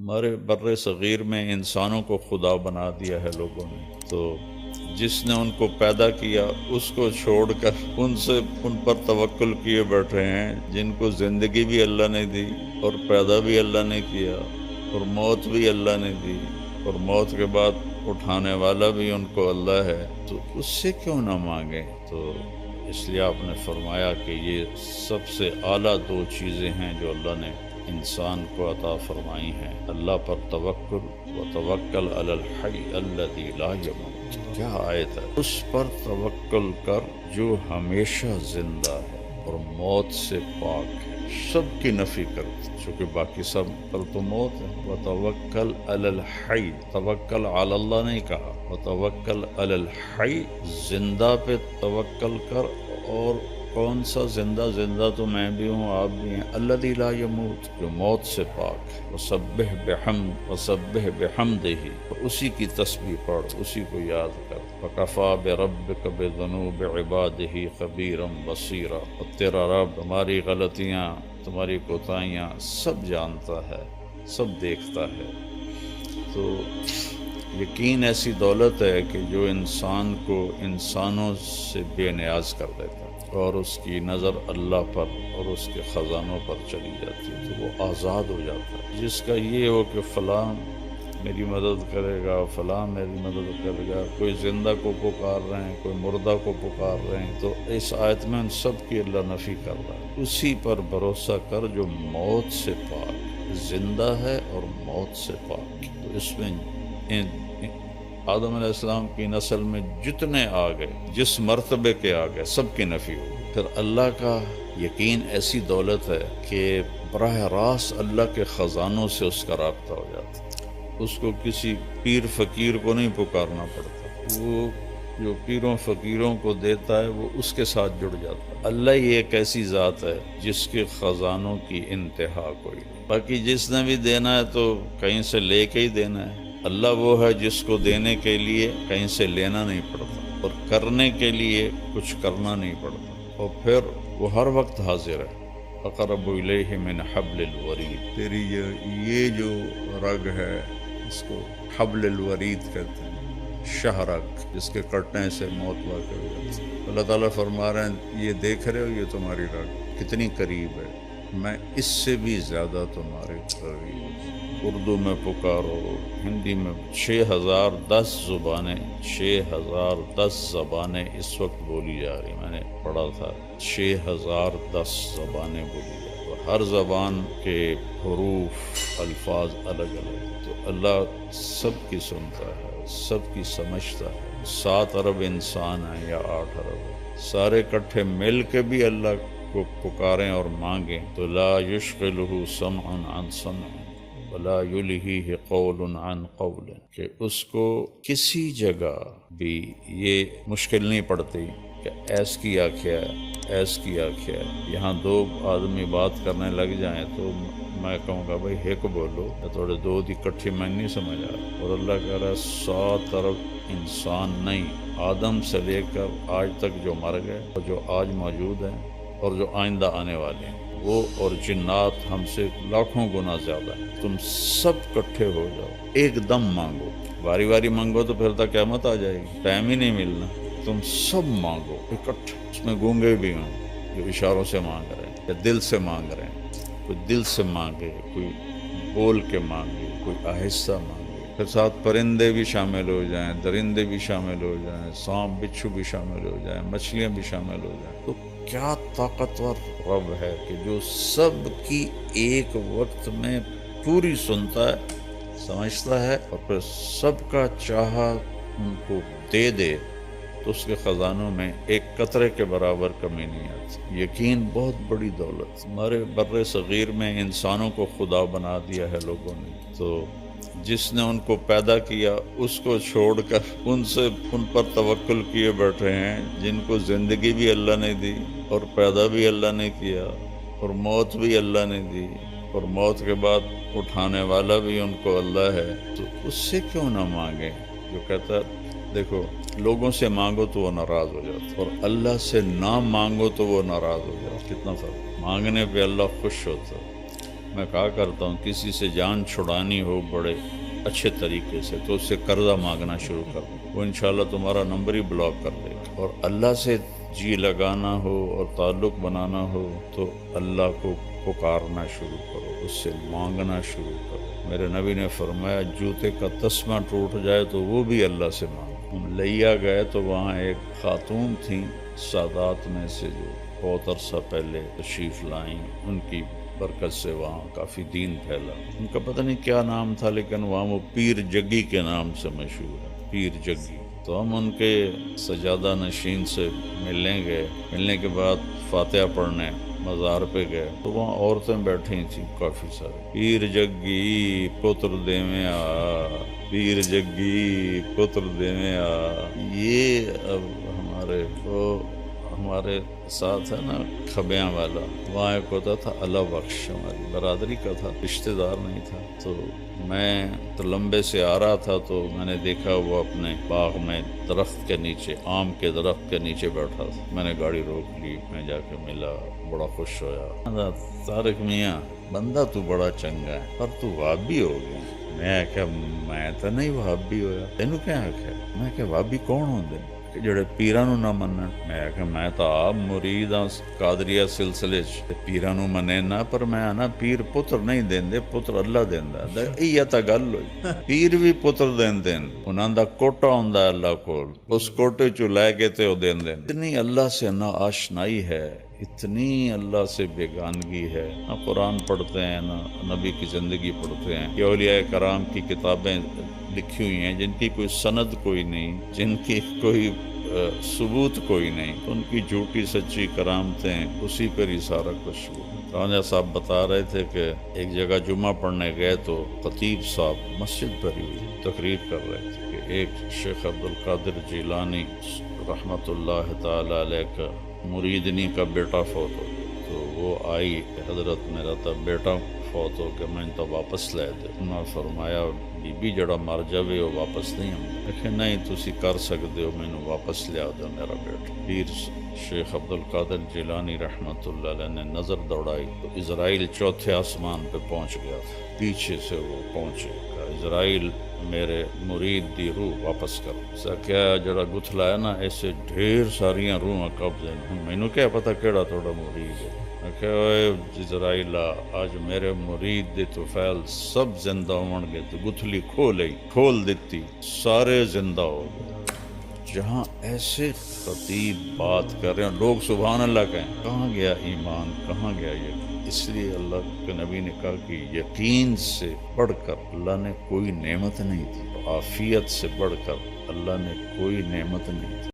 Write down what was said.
ہمارے بر صغیر میں انسانوں کو خدا بنا دیا ہے لوگوں نے، تو جس نے ان کو پیدا کیا اس کو چھوڑ کر ان پر توکل کیے بیٹھے ہیں جن کو زندگی بھی اللہ نے دی اور پیدا بھی اللہ نے کیا اور موت بھی اللہ نے دی اور موت کے بعد اٹھانے والا بھی ان کو اللہ ہے، تو اس سے کیوں نہ مانگیں؟ تو اس لیے آپ نے فرمایا کہ یہ سب سے اعلیٰ دو چیزیں ہیں جو اللہ نے انسان کو عطا فرمائی ہیں، اللہ پر توکل و توکل علی الحی الذی لا یموت۔ کیا آیت ہے؟ اس پر توکل کر جو ہمیشہ زندہ ہے اور موت سے پاک ہے، سب کی نفی کرتے چونکہ باقی سب پر تو موت ہے۔ وتوکل علی الحی، توکل علی اللہ نہیں کہا، وتوکل علی الحی، زندہ پہ توکل کر۔ اور کون سا زندہ؟ زندہ تو میں بھی ہوں، آپ بھی ہیں، الذی لا یموت، جو موت سے پاک ہے۔ وسبح بحمدہ، اسی کی تسبیح پڑھ، اسی کو یاد کر۔ وکفیٰ بربک بذنوب عبادہ خبیرا بصیرا، اور تیرا رب تمہاری غلطیاں، تمہاری کوتاہیاں سب جانتا ہے، سب دیکھتا ہے۔ تو یقین ایسی دولت ہے کہ جو انسان کو انسانوں سے بے نیاز کر دیتا ہے اور اس کی نظر اللہ پر اور اس کے خزانوں پر چلی جاتی ہے، تو وہ آزاد ہو جاتا ہے۔ جس کا یہ ہو کہ فلاں میری مدد کرے گا، فلاں میری مدد کرے گا، کوئی زندہ کو پکار رہے ہیں، کوئی مردہ کو پکار رہے ہیں، تو اس آیت میں ان سب کی اللہ نفی کر رہا ہے۔ اسی پر بھروسہ کر جو موت سے پاک، زندہ ہے اور موت سے پاک۔ تو اس میں آدم علیہ السلام کی نسل میں جتنے آ گئے، جس مرتبے کے آ گئے، سب کی نفی ہو۔ پھر اللہ کا یقین ایسی دولت ہے کہ براہ راست اللہ کے خزانوں سے اس کا رابطہ ہو جاتا ہے۔ اس کو کسی پیر فقیر کو نہیں پکارنا پڑتا، وہ جو پیروں فقیروں کو دیتا ہے وہ اس کے ساتھ جڑ جاتا ہے۔ اللہ ہی ایک ایسی ذات ہے جس کے خزانوں کی انتہا کوئی نہیں، باقی جس نے بھی دینا ہے تو کہیں سے لے کے ہی دینا ہے۔ اللہ وہ ہے جس کو دینے کے لیے کہیں سے لینا نہیں پڑتا اور کرنے کے لیے کچھ کرنا نہیں پڑتا، اور پھر وہ ہر وقت حاضر ہے۔ اقرب الیہ من حبل الورید، تیری یہ جو رگ ہے اس کو حبل الورید کہتے ہیں، شہرگ، جس کے کٹنے سے موت واقع ہو جاتی ہے۔ اللہ تعالیٰ فرما رہے ہیں یہ دیکھ رہے ہو یہ تمہاری رگ کتنی قریب ہے، میں اس سے بھی زیادہ تمہارے قریب ہوں۔ اردو میں پکارو، ہندی میں 6010 زبانیں، 6010 زبانیں اس وقت بولی جا رہی، میں نے پڑھا تھا 6010 زبانیں بولی جا رہی، اور ہر زبان کے حروف، الفاظ الگ الگ ہیں۔ تو اللہ سب کی سنتا ہے، سب کی سمجھتا ہے۔ 7 ارب انسان ہیں یا 8 ارب ہیں، سارے اکٹھے مل کے بھی اللہ کو پکاریں اور مانگیں تو لا یشغلہ سمع عن سمع ولا یلہیہ قول عن قول، کہ اس کو کسی جگہ بھی یہ مشکل نہیں پڑتی کہ ایس کی آنکھیں ایس کی آنکھیں۔ یہاں 2 آدمی بات کرنے لگ جائیں تو میں کہوں گا بھائی ایک بولو، یا تھوڑے 2 دی کٹھی میں نہیں سمجھ آ رہا، اور اللہ کہہ رہا ہے 100 ارب انسان نہیں، آدم سے لے کر آج تک جو مر گئے اور جو آج موجود ہیں اور جو آئندہ آنے والے ہیں، وہ اور جنات ہم سے لاکھوں گنا زیادہ ہیں، تم سب کٹھے ہو جاؤ، ایک دم مانگو، باری باری مانگو تو پھر تک قیامت آ جائے گی، ٹائم ہی نہیں ملنا، تم سب مانگو اکٹھے۔ اس میں گونگے بھی ہوں جو اشاروں سے مانگ رہے ہیں یا دل سے مانگ رہے ہیں، کوئی دل سے مانگے، کوئی بول کے مانگے، کوئی آہستہ مانگے، پھر ساتھ پرندے بھی شامل ہو جائیں، درندے بھی شامل ہو جائیں، سانپ بچھو بھی شامل ہو جائیں، مچھلیاں بھی شامل ہو جائیں۔ تو کیا طاقتور رب ہے کہ جو سب کی ایک وقت میں پوری سنتا ہے، سمجھتا ہے، اور پھر سب کا چاہا ان کو دے دے تو اس کے خزانوں میں ایک قطرے کے برابر کمی نہیں آتی۔ یقین بہت بڑی دولت۔ ہمارے بر صغیر میں انسانوں کو خدا بنا دیا ہے لوگوں نے، تو جس نے ان کو پیدا کیا اس کو چھوڑ کر ان پر توکل کیے بیٹھے ہیں جن کو زندگی بھی اللہ نے دی اور پیدا بھی اللہ نے کیا اور موت بھی اللہ نے دی اور موت کے بعد اٹھانے والا بھی ان کو اللہ ہے، تو اس سے کیوں نہ مانگیں؟ جو کہتا ہے دیکھو لوگوں سے مانگو تو وہ ناراض ہو جاتا، اور اللہ سے نہ مانگو تو وہ ناراض ہو جاتا، کتنا فرق۔ مانگنے پہ اللہ خوش ہوتا ہے، میں کہا کرتا ہوں کسی سے جان چھڑانی ہو بڑے اچھے طریقے سے تو اس سے قرضہ مانگنا شروع کر دو، وہ انشاءاللہ تمہارا نمبر ہی بلاک کر دے گا۔ اور اللہ سے جی لگانا ہو اور تعلق بنانا ہو تو اللہ کو پکارنا شروع کرو، اس سے مانگنا شروع کرو۔ میرے نبی نے فرمایا جوتے کا تسمہ ٹوٹ جائے تو وہ بھی اللہ سے مانگو۔ ہم لیا گئے تو وہاں ایک خاتون تھیں سادات میں سے جو بہت عرصہ پہلے تشریف لائیں، ان کی برکت سے وہاں کافی دین پھیلا۔ ان کا پتہ نہیں کیا نام تھا لیکن وہاں وہ پیر جگی کے نام سے مشہور ہے، پیر جگی۔ تو ہم ان کے سجادہ نشین سے ملنے گئے، ملنے کے بعد فاتحہ پڑھنے مزار پہ گئے تو وہاں عورتیں بیٹھی تھیں کافی سارے۔ پیر جگی پتر دیویں آ، پیر جگی پتر دیویں آ۔ یہ اب ہمارے ساتھ ہے نا کھبیاں والا، وہاں ایک ہوتا تھا اللہ بخش، ہماری برادری کا تھا، رشتہ دار نہیں تھا۔ تو میں تو لمبے سے آ رہا تھا تو میں نے دیکھا وہ اپنے باغ میں درخت کے نیچے، آم کے درخت کے نیچے بیٹھا تھا۔ میں نے گاڑی روک لی، میں جا کے ملا، بڑا خوش ہویا۔ طارق میاں بندہ تو بڑا چنگا ہے پر تو وہابی ہو گیا۔ میں کہ میں تو نہیں وہابی ہویا، تینوں کیا آکھیا؟ میں کہ وہابی کون ہوندے کہ جڑے پیراں نو نہ منن؟ میں کہ میں تو آپ مرید ہاں قادریہ سلسلے چ، پیراں نو منے نہ، پر میں نا پیر پتر نہیں دیندے، پتر اللہ دیندا۔ یہ تا گل ہوئی، پیر بھی پتر دیندے، انہاں دا کوٹا ہوندا اللہ کول، اس کوٹے چوں لے کے تے او دیندے۔ اتنی اللہ سے نا آشنائی ہے، اتنی اللہ سے بیگانگی ہے، نہ قرآن پڑھتے ہیں نہ نبی کی زندگی پڑھتے ہیں۔ یہ اولیاء کرام کی کتابیں لکھی ہوئی ہیں جن کی کوئی سند کوئی نہیں، جن کی کوئی ثبوت کوئی نہیں، ان کی جھوٹی سچی کرامتیں، اسی پر ہی سارا کچھ ہوا۔ راجہ صاحب بتا رہے تھے کہ ایک جگہ جمعہ پڑھنے گئے تو خطیب صاحب مسجد بھری ہوئی تقریر کر رہے تھے کہ ایک شیخ عبدالقادر جیلانی رحمۃ اللہ تعالی علیہ کا مریدنی کا بیٹا فوت ہو گیا۔ تو وہ آئی کہ حضرت میرا تو بیٹا فوت ہو کے میں تو واپس لے دے۔ انہوں نے فرمایا بی بی جڑا مر جاوے وہ واپس نہیں ہوں۔ لیکن نہیں تسی کر سکتے ہو، میں نے واپس لیا دو میرا بیٹا۔ پیر شیخ عبدالقادر جیلانی رحمۃ اللہ علیہ نے نظر دوڑائی تو اسرائیل چوتھے آسمان پہ پہنچ گیا تھا، پیچھے سے وہ پہنچے گا، اسرائیل میرے مرید دی روح واپس کر۔ سا کیا جڑا گتھلا ہے نا ایسے ڈھیر ساریاں روحاں قبضے ہیں، میں نے کیا پتہ کیڑا تھوڑا مرید ہے۔ میں کہ اوے اسرائیل آج میرے مرید دی توفیل سب زندہ ہون گے، تو گتھلی کھول دیتی، سارے زندہ ہو گئے۔ جہاں ایسے خطیب بات کر رہے ہیں لوگ سبحان اللہ کہیں، کہاں گیا ایمان، کہاں گیا یقین؟ اس لیے اللہ کے نبی نے کہا کہ یقین سے بڑھ کر اللہ نے کوئی نعمت نہیں دی، عافیت سے بڑھ کر اللہ نے کوئی نعمت نہیں دی۔